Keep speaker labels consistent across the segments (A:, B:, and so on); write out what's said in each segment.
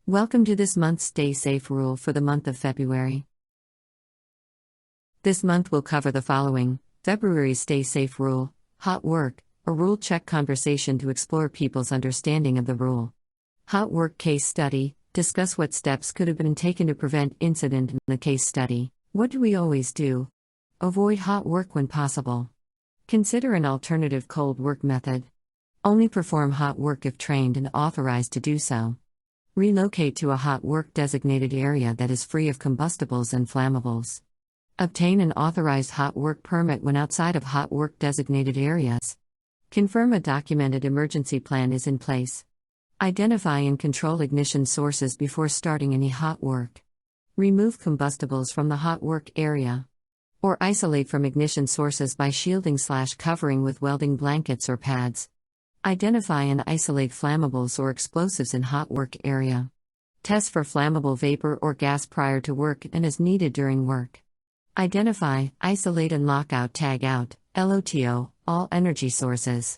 A: Welcome to this month's Stay Safe rule for the month of February. This month will cover the following: February's Stay Safe rule, hot work, a rule check conversation to explore people's understanding of the rule. Hot work case study, discuss what steps could have been taken to prevent incident in the case study. What do we always do? Avoid hot work when possible. Consider an alternative cold work method. Only perform hot work if trained and authorized to do so. Relocate to a hot work designated area that is free of combustibles and flammables. Obtain an authorized hot work permit when outside of hot work designated areas. Confirm a documented emergency plan is in place. Identify and control ignition sources before starting any hot work. Remove combustibles from the hot work area. Or isolate from ignition sources by shielding/covering with welding blankets or pads. Identify and isolate flammables or explosives in hot work area. Test for flammable vapor or gas prior to work and as needed during work. Identify, isolate and lock out tag out, LOTO, all energy sources.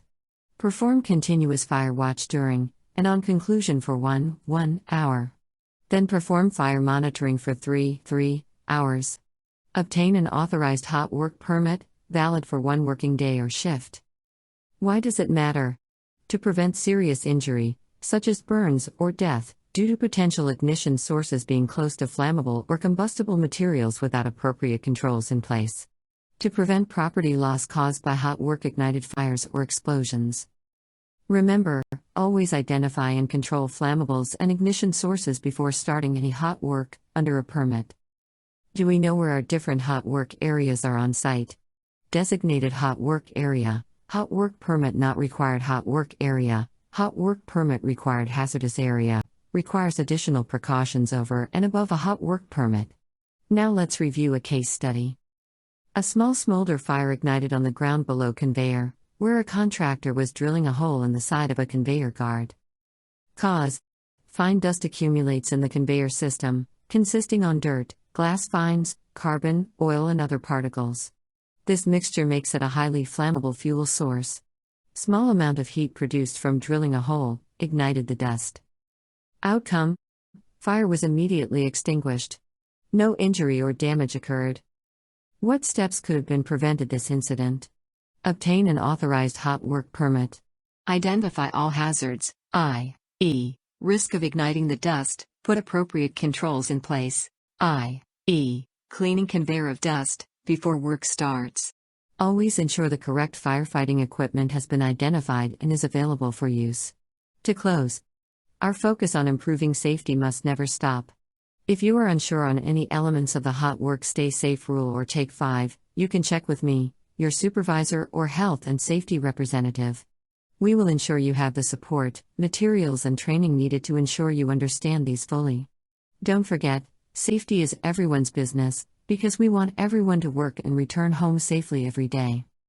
A: Perform continuous fire watch during, and on conclusion for 1 hour. Then perform fire monitoring for 3 hours. Obtain an authorized hot work permit, valid for 1 working day or shift. Why does it matter? To prevent serious injury, such as burns or death, due to potential ignition sources being close to flammable or combustible materials without appropriate controls in place. To prevent property loss caused by hot work ignited fires or explosions. Remember, always identify and control flammables and ignition sources before starting any hot work, under a permit. Do we know where our different hot work areas are on site? Designated hot work area. Hot work permit not required. Hot work area, hot work permit required. Hazardous area, requires additional precautions over and above a hot work permit. Now let's review a case study. A small smolder fire ignited on the ground below conveyor, where a contractor was drilling a hole in the side of a conveyor guard. Cause: fine dust accumulates in the conveyor system, consisting on dirt, glass fines, carbon, oil and other particles. This mixture makes it a highly flammable fuel source. Small amount of heat produced from drilling a hole ignited the dust. Outcome: fire was immediately extinguished. No injury or damage occurred. What steps could have been prevented this incident? Obtain an authorized hot work permit. Identify all hazards, i.e., risk of igniting the dust, put appropriate controls in place, i.e., cleaning conveyor of dust, before work starts. Always ensure the correct firefighting equipment has been identified and is available for use. To close, our focus on improving safety must never stop. If you are unsure on any elements of the hot work stay safe rule or take 5, you can check with me, your supervisor or health and safety representative. We will ensure you have the support, materials and training needed to ensure you understand these fully. Don't forget, safety is everyone's business, because we want everyone to work and return home safely every day.